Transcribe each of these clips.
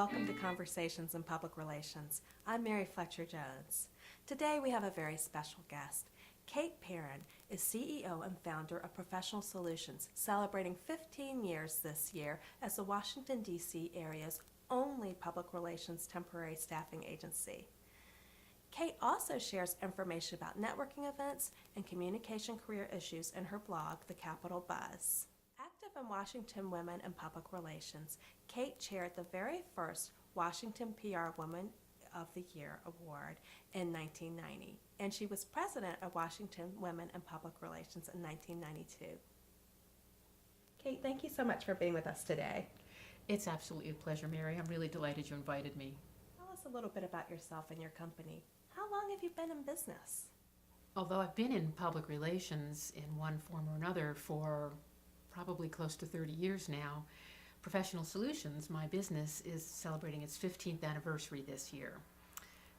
welcome to Conversations in Public Relations. I'm Mary Fletcher Jones. Today we have a very special guest. Kate Perrin is CEO and founder of Professional Solutions, celebrating 15 years this year as the Washington, D.C. area's only public relations temporary staffing agency. Kate also shares information about networking events and communication career issues in her blog, The Capitol Buzz. Active in Washington Women in Public Relations, Kate chaired the very first Washington PR Woman of the Year Award in 1990, and she was president of Washington Women in Public Relations in 1992. Kate, thank you so much for being with us today. It's absolutely a pleasure, Mary. I'm really delighted you invited me. Tell us a little bit about yourself and your company. How long have you been in business? Although I've been in public relations in one form or another for probably close to 30 years now, Professional Solutions, my business, is celebrating its 15th anniversary this year.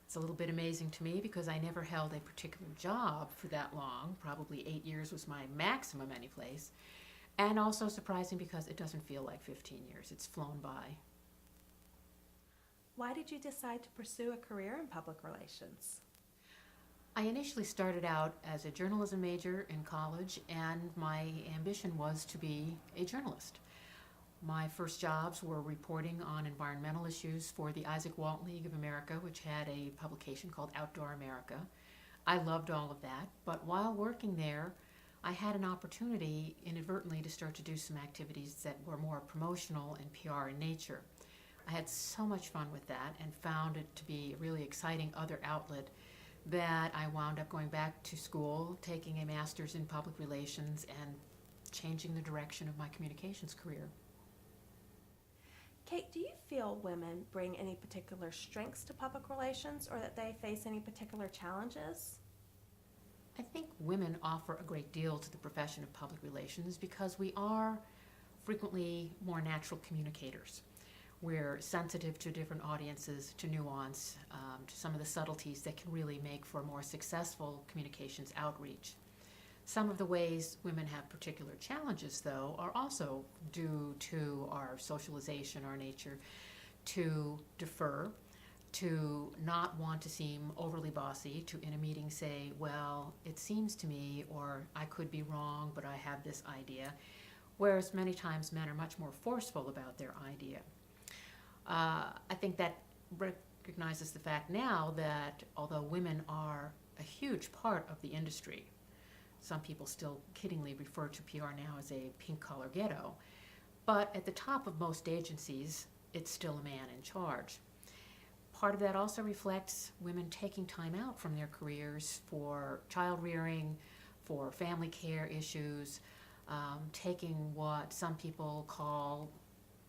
It's a little bit amazing to me because I never held a particular job for that long. Probably 8 years was my maximum any place. And also surprising because it doesn't feel like 15 years. It's flown by. Why did you decide to pursue a career in public relations? I initially started out as a journalism major in college, and my ambition was to be a journalist. My first jobs were reporting on environmental issues for the Isaac Walton League of America, which had a publication called Outdoor America. I loved all of that, but while working there, I had an opportunity inadvertently to start to do some activities that were more promotional and PR in nature. I had so much fun with that and found it to be a really exciting other outlet that I wound up going back to school, taking a master's in public relations and changing the direction of my communications career. Kate, do you feel women bring any particular strengths to public relations or that they face any particular challenges? I think women offer a great deal to the profession of public relations because we are frequently more natural communicators. We're sensitive to different audiences, to nuance, to some of the subtleties that can really make for more successful communications outreach. Some of the ways women have particular challenges, though, are also due to our socialization, our nature to defer, to not want to seem overly bossy, to in a meeting say, well, it seems to me, or I could be wrong, but I have this idea, whereas many times men are much more forceful about their idea. I think that recognizes the fact now that although women are a huge part of the industry, some people still kiddingly refer to PR now as a pink-collar ghetto, but at the top of most agencies, it's still a man in charge. Part of that also reflects women taking time out from their careers for child rearing, for family care issues, taking what some people call,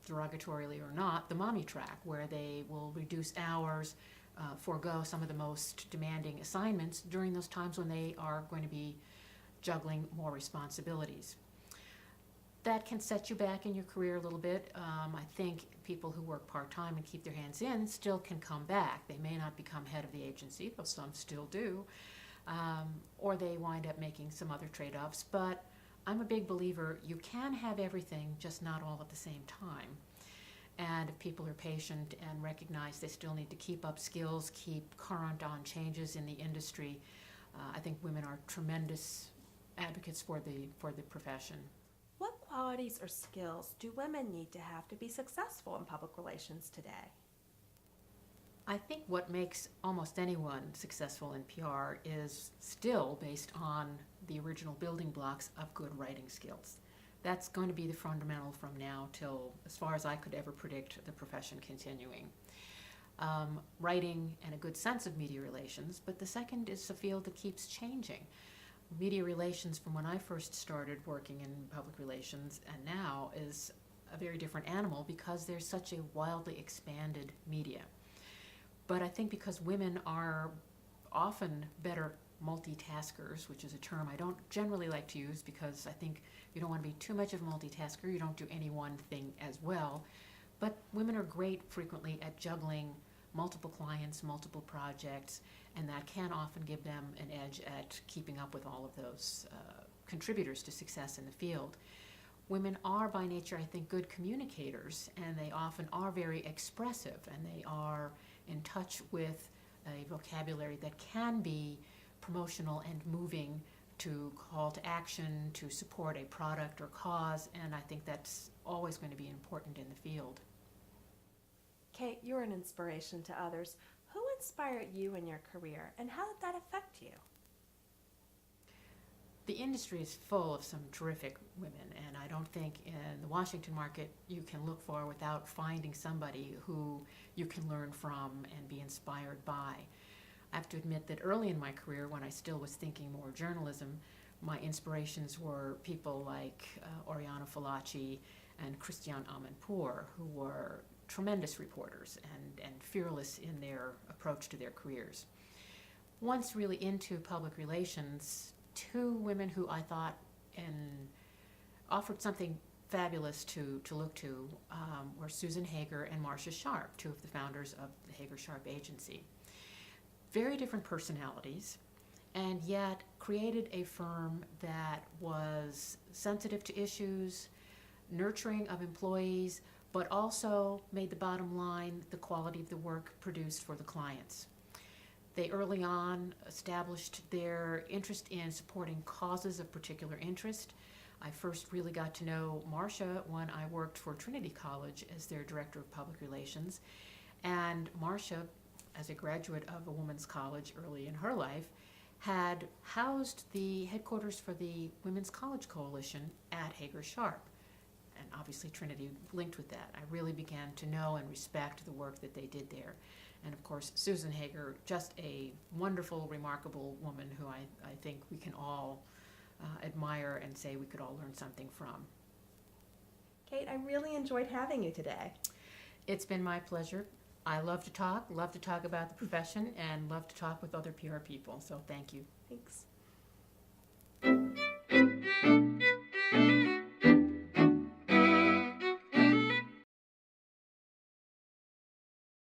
derogatorily or not, the mommy track, where they will reduce hours, forego some of the most demanding assignments during those times when they are going to be juggling more responsibilities. That can set you back in your career a little bit. I think people who work part-time and keep their hands in still can come back. They may not become head of the agency, though some still do, or they wind up making some other trade-offs, but I'm a big believer you can have everything, just not all at the same time. And if people are patient and recognize they still need to keep up skills, keep current on changes in the industry, I think women are tremendous advocates for the profession. What qualities or skills do women need to have to be successful in public relations today? I think what makes almost anyone successful in PR is still based on the original building blocks of good writing skills. That's going to be the fundamental from now till, as far as I could ever predict, the profession continuing. Writing and a good sense of media relations, but the second is a field that keeps changing. Media relations from when I first started working in public relations and now is a very different animal because there's such a wildly expanded media. But I think because women are often better multitaskers, which is a term I don't generally like to use because I think you don't want to be too much of a multitasker, you don't do any one thing as well. But women are great frequently at juggling multiple clients, multiple projects, and that can often give them an edge at keeping up with all of those contributors to success in the field. women are by nature, I think, good communicators, and they often are very expressive, and they are in touch with a vocabulary that can be promotional and moving to call to action, to support a product or cause, and I think that's always going to be important in the field. Kate, you're an inspiration to others. Who inspired you in your career, and how did that affect you? The industry is full of some terrific women, and I don't think in the Washington market you can look for without finding somebody who you can learn from and be inspired by. I have to admit that early in my career, when I still was thinking more journalism, my inspirations were people like Oriana Fallaci and Christiane Amanpour, who were tremendous reporters and fearless in their approach to their careers. Once really into public relations, two women who I thought offered something fabulous to look to were Susan Hager and Marcia Sharp, two of the founders of the Hager-Sharp Agency. Very different personalities, and yet created a firm that was sensitive to issues, nurturing of employees, but also made the bottom line the quality of the work produced for the clients. They early on established their interest in supporting causes of particular interest. I first really got to know Marcia when I worked for Trinity College as their director of public relations. And Marcia, as a graduate of a women's college early in her life, had housed the headquarters for the Women's College Coalition at Hager-Sharp. And obviously Trinity linked with that. I really began to know and respect the work that they did there. And of course, Susan Hager, just a wonderful, remarkable woman who I think we can all admire and say we could all learn something from. Kate, I really enjoyed having you today. It's been my pleasure. I love to talk about the profession, and love to talk with other PR people, so thank you. Thanks.